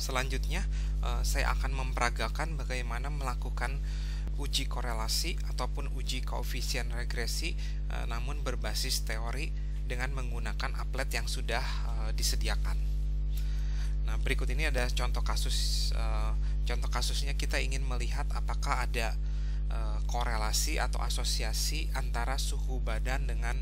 Selanjutnya, saya akan memperagakan bagaimana melakukan uji korelasi ataupun uji koefisien regresi, namun berbasis teori dengan menggunakan applet yang sudah disediakan. Nah, berikut ini ada contoh kasus. Contoh kasusnya kita ingin melihat apakah ada korelasi atau asosiasi antara suhu badan dengan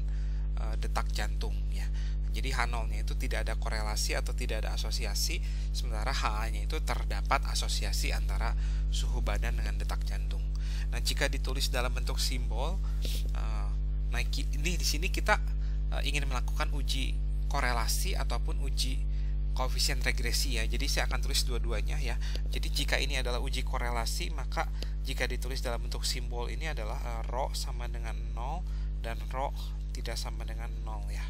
detak jantung ya. Jadi H0-nya itu tidak ada korelasi atau tidak ada asosiasi, sementara HA-nya itu terdapat asosiasi antara suhu badan dengan detak jantung. Nah, jika ditulis dalam bentuk simbol, nah ini di sini kita ingin melakukan uji korelasi ataupun uji koefisien regresi ya. Jadi saya akan tulis dua-duanya ya. Jadi jika ini adalah uji korelasi, maka jika ditulis dalam bentuk simbol ini adalah rho sama dengan 0 dan rho tidak sama dengan 0 ya.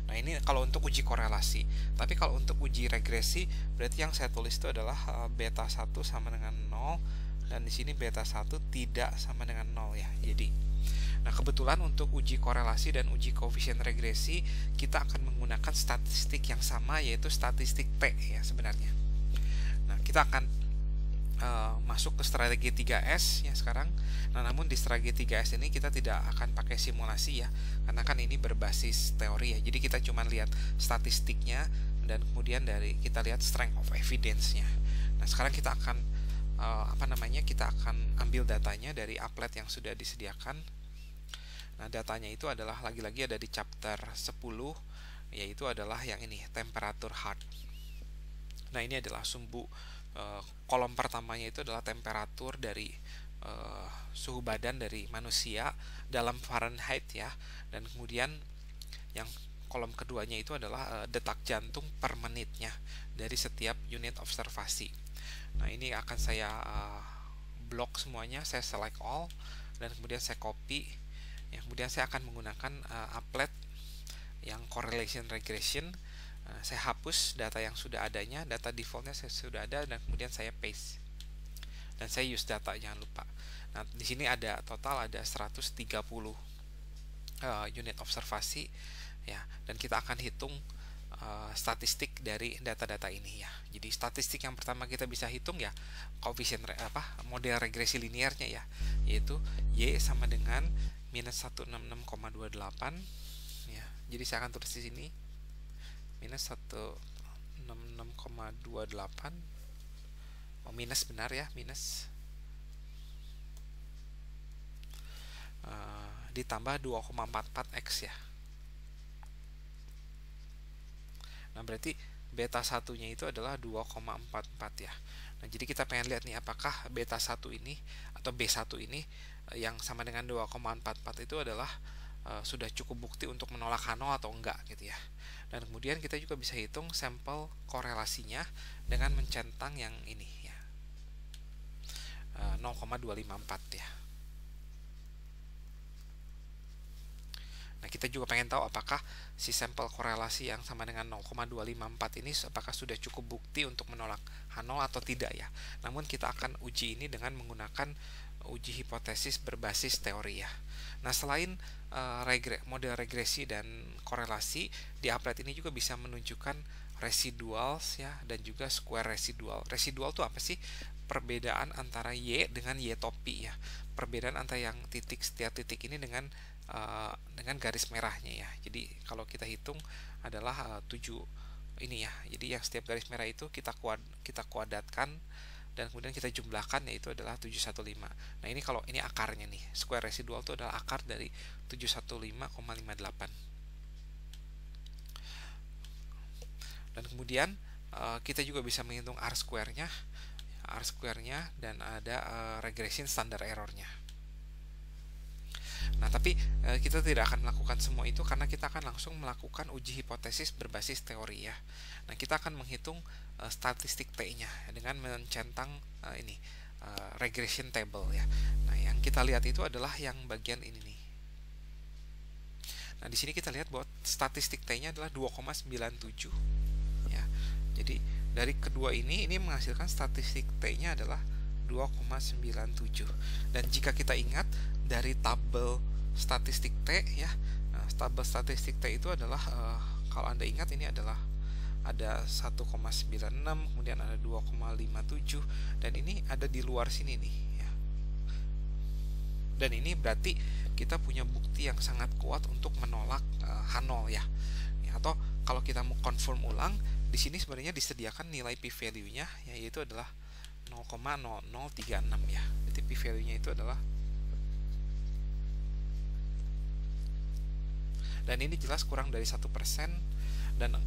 Nah, ini kalau untuk uji korelasi. Tapi kalau untuk uji regresi, berarti yang saya tulis itu adalah beta 1 sama dengan 0 dan di sini beta 1 tidak sama dengan 0 ya. Jadi, nah kebetulan untuk uji korelasi dan uji koefisien regresi kita akan menggunakan statistik yang sama, yaitu statistik T ya sebenarnya. Nah, kita akan masuk ke strategi 3S ya sekarang. Nah, namun di strategi 3S ini kita tidak akan pakai simulasi ya, karena kan ini berbasis teori ya. Jadi kita cuma lihat statistiknya dan kemudian dari kita lihat strength of evidence-nya. Nah, sekarang kita akan kita akan ambil datanya dari applet yang sudah disediakan. Nah, datanya itu adalah lagi-lagi ada di chapter 10, yaitu adalah yang ini, temperatur heart. Nah, ini adalah sumbu kolom pertamanya itu adalah temperatur dari suhu badan dari manusia dalam Fahrenheit ya, dan kemudian yang kolom keduanya itu adalah detak jantung per menitnya dari setiap unit observasi. Nah, ini akan saya blok semuanya, saya select all dan kemudian saya copy ya, kemudian saya akan menggunakan applet yang correlation regression. Saya hapus data yang sudah adanya, data defaultnya saya sudah ada, dan kemudian saya paste dan saya use data, jangan lupa. Nah, di sini ada total ada 130 unit observasi ya, dan kita akan hitung statistik dari data-data ini ya. Jadi statistik yang pertama kita bisa hitung ya koefisien model regresi linearnya ya, yaitu Y sama dengan minus 166,28 ya. Jadi saya akan tulis di sini minus 166,28. Oh, minus benar ya, minus ditambah 2,44x ya. Nah, berarti beta 1-nya itu adalah 2,44 ya. Nah, jadi kita pengen lihat nih apakah beta 1 ini atau B1 ini yang sama dengan 2,44 itu adalah sudah cukup bukti untuk menolak H0 atau enggak gitu ya. Dan kemudian kita juga bisa hitung sampel korelasinya dengan mencentang yang ini ya, 0,254 ya. Nah, kita juga pengen tahu apakah si sampel korelasi yang sama dengan 0,254 ini apakah sudah cukup bukti untuk menolak H0 atau tidak ya. Namun kita akan uji ini dengan menggunakan uji hipotesis berbasis teori ya. Nah, selain model regresi dan korelasi, di applet ini juga bisa menunjukkan residuals ya, dan juga square residual. Residual itu apa sih? Perbedaan antara Y dengan Y topi ya. Perbedaan antara yang setiap titik ini dengan garis merahnya ya. Jadi kalau kita hitung adalah 7 ini ya. Jadi yang setiap garis merah itu kita kuadratkan dan kemudian kita jumlahkan, yaitu adalah 715. Nah, ini kalau ini akarnya nih, square residual itu adalah akar dari 715,58. Dan kemudian kita juga bisa menghitung R square-nya dan ada regression standard error-nya. Nah, tapi kita tidak akan melakukan semua itu karena kita akan langsung melakukan uji hipotesis berbasis teori ya. Nah, kita akan menghitung statistik T-nya dengan mencentang regression table ya. Nah, yang kita lihat itu adalah yang bagian ini nih. Nah, di sini kita lihat bahwa statistik T-nya adalah 2,97 ya. Jadi dari kedua ini menghasilkan statistik T-nya adalah 2,97. Dan jika kita ingat dari tabel statistik T ya, tabel statistik T itu adalah kalau Anda ingat ini adalah ada 1,96, kemudian ada 2,57, dan ini ada di luar sini nih ya. Dan ini berarti kita punya bukti yang sangat kuat untuk menolak H0 ya. Atau kalau kita mau confirm ulang, di sini sebenarnya disediakan nilai p-value-nya, yaitu adalah 0,0036 ya. Jadi p-value-nya itu adalah, dan ini jelas kurang dari 1%, dan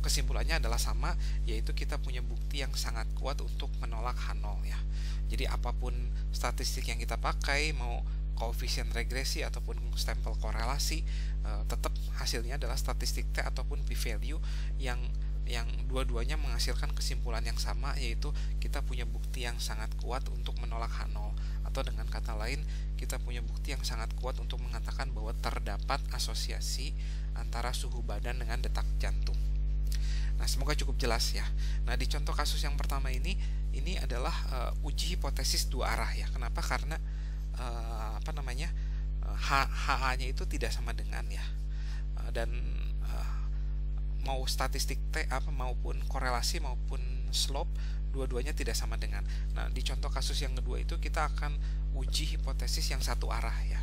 kesimpulannya adalah sama, yaitu kita punya bukti yang sangat kuat untuk menolak H0 ya. Jadi apapun statistik yang kita pakai, mau koefisien regresi ataupun stempel korelasi, tetap hasilnya adalah statistik T ataupun p-value yang dua-duanya menghasilkan kesimpulan yang sama, yaitu kita punya bukti yang sangat kuat untuk menolak H0, atau dengan kata lain kita punya bukti yang sangat kuat untuk mengatakan bahwa terdapat asosiasi antara suhu badan dengan detak jantung. Nah, semoga cukup jelas ya. Nah, di contoh kasus yang pertama ini adalah uji hipotesis dua arah ya. Kenapa? Karena HA-nya itu tidak sama dengan ya. Dan mau statistik T maupun korelasi maupun slope, dua-duanya tidak sama dengan. Nah, di contoh kasus yang kedua itu kita akan uji hipotesis yang satu arah ya,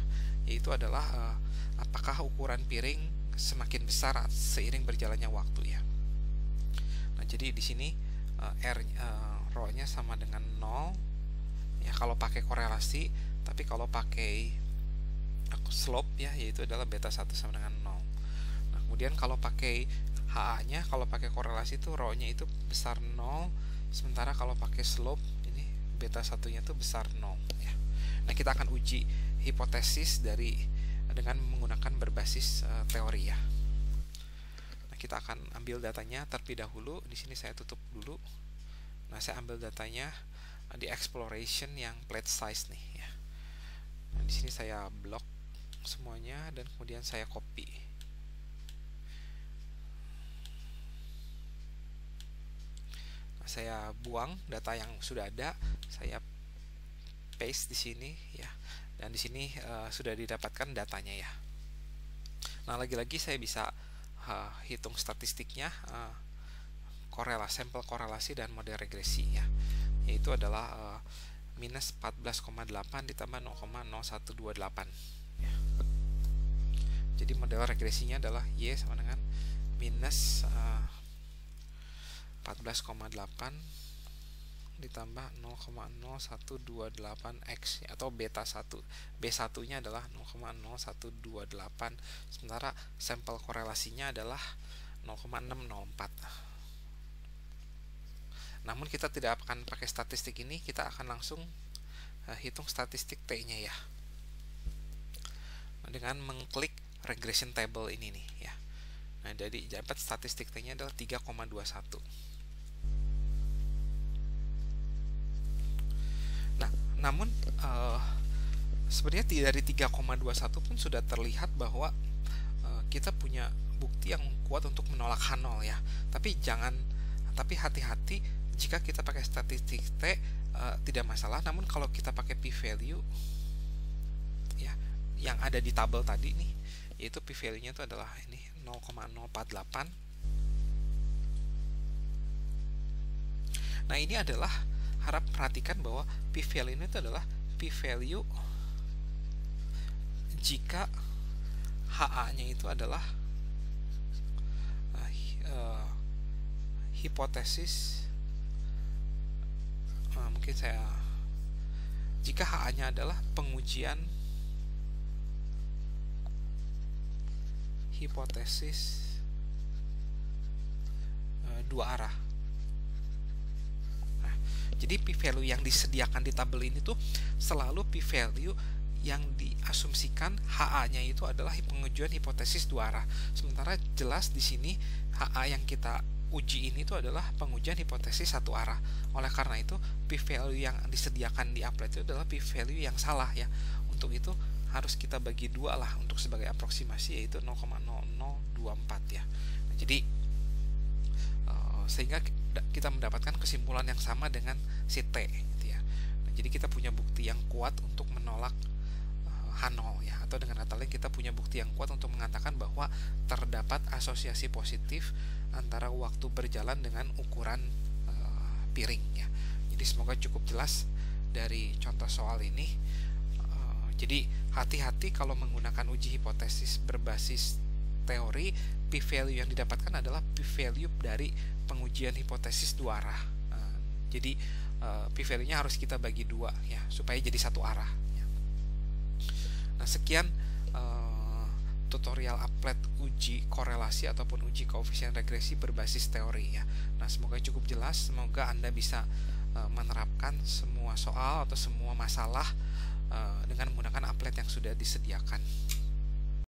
yaitu adalah apakah ukuran piring semakin besar seiring berjalannya waktu ya. Nah, jadi di sini rho-nya sama dengan 0 ya kalau pakai korelasi, tapi kalau pakai slope ya, yaitu adalah beta 1 sama dengan 0. Nah, kemudian kalau pakai HA-nya, kalau pakai korelasi itu rho-nya itu besar 0, sementara kalau pakai slope ini beta 1-nya itu besar 0 ya. Nah, kita akan uji hipotesis dengan menggunakan berbasis teori ya. Nah, kita akan ambil datanya terlebih dahulu. Di sini saya tutup dulu. Nah, saya ambil datanya di exploration yang plate size nih ya. Nah, di sini saya blok semuanya dan kemudian saya copy. Nah, saya buang data yang sudah ada, saya paste di sini ya. Dan di sini sudah didapatkan datanya ya. Nah, lagi-lagi saya bisa hitung statistiknya, sampel korelasi dan model regresi ya, yaitu adalah minus 14,8 ditambah 0,0128 ya. Jadi model regresinya adalah Y sama dengan minus 14,8 ditambah 0,0128x ya, atau beta 1. B1 nya adalah 0,0128, sementara sampel korelasinya adalah 0,604. Namun kita tidak akan pakai statistik ini, kita akan langsung hitung statistik T-nya ya, dengan mengklik regression table ini nih ya. Nah, jadi dapat statistik T-nya adalah 3,21. Nah, namun sebenarnya dari 3,21 pun sudah terlihat bahwa kita punya bukti yang kuat untuk menolak H0 ya. Tapi hati-hati jika kita pakai statistik T, tidak masalah. Namun kalau kita pakai p-value ya, yang ada di tabel tadi nih, yaitu p-value-nya itu adalah ini 0,048. Nah, ini adalah, harap perhatikan bahwa p-value ini itu adalah p-value jika HA-nya itu adalah hipotesis, mungkin jika HA-nya adalah pengujian hipotesis dua arah. Nah, jadi p-value yang disediakan di tabel ini tuh selalu p-value yang diasumsikan HA-nya itu adalah pengujian hipotesis dua arah. Sementara jelas di sini HA yang kita uji ini itu adalah pengujian hipotesis satu arah. Oleh karena itu, p-value yang disediakan di applet itu adalah p-value yang salah ya. Untuk itu harus kita bagi dua lah untuk sebagai aproksimasi, yaitu 0,0024 ya. Nah, jadi sehingga kita mendapatkan kesimpulan yang sama dengan si T gitu ya. Nah, jadi kita punya bukti yang kuat untuk menolak H0 ya, atau dengan kata lain kita punya bukti yang kuat untuk mengatakan bahwa terdapat asosiasi positif antara waktu berjalan dengan ukuran piring ya. Jadi semoga cukup jelas dari contoh soal ini. Jadi hati-hati kalau menggunakan uji hipotesis berbasis teori, p-value yang didapatkan adalah p-value dari pengujian hipotesis dua arah. Jadi p-value-nya harus kita bagi dua ya, supaya jadi satu arah ya. Nah, sekian tutorial applet uji korelasi ataupun uji koefisien regresi berbasis teori ya. Nah, semoga cukup jelas, semoga Anda bisa menerapkan semua soal atau semua masalah dengan menggunakan applet yang sudah disediakan.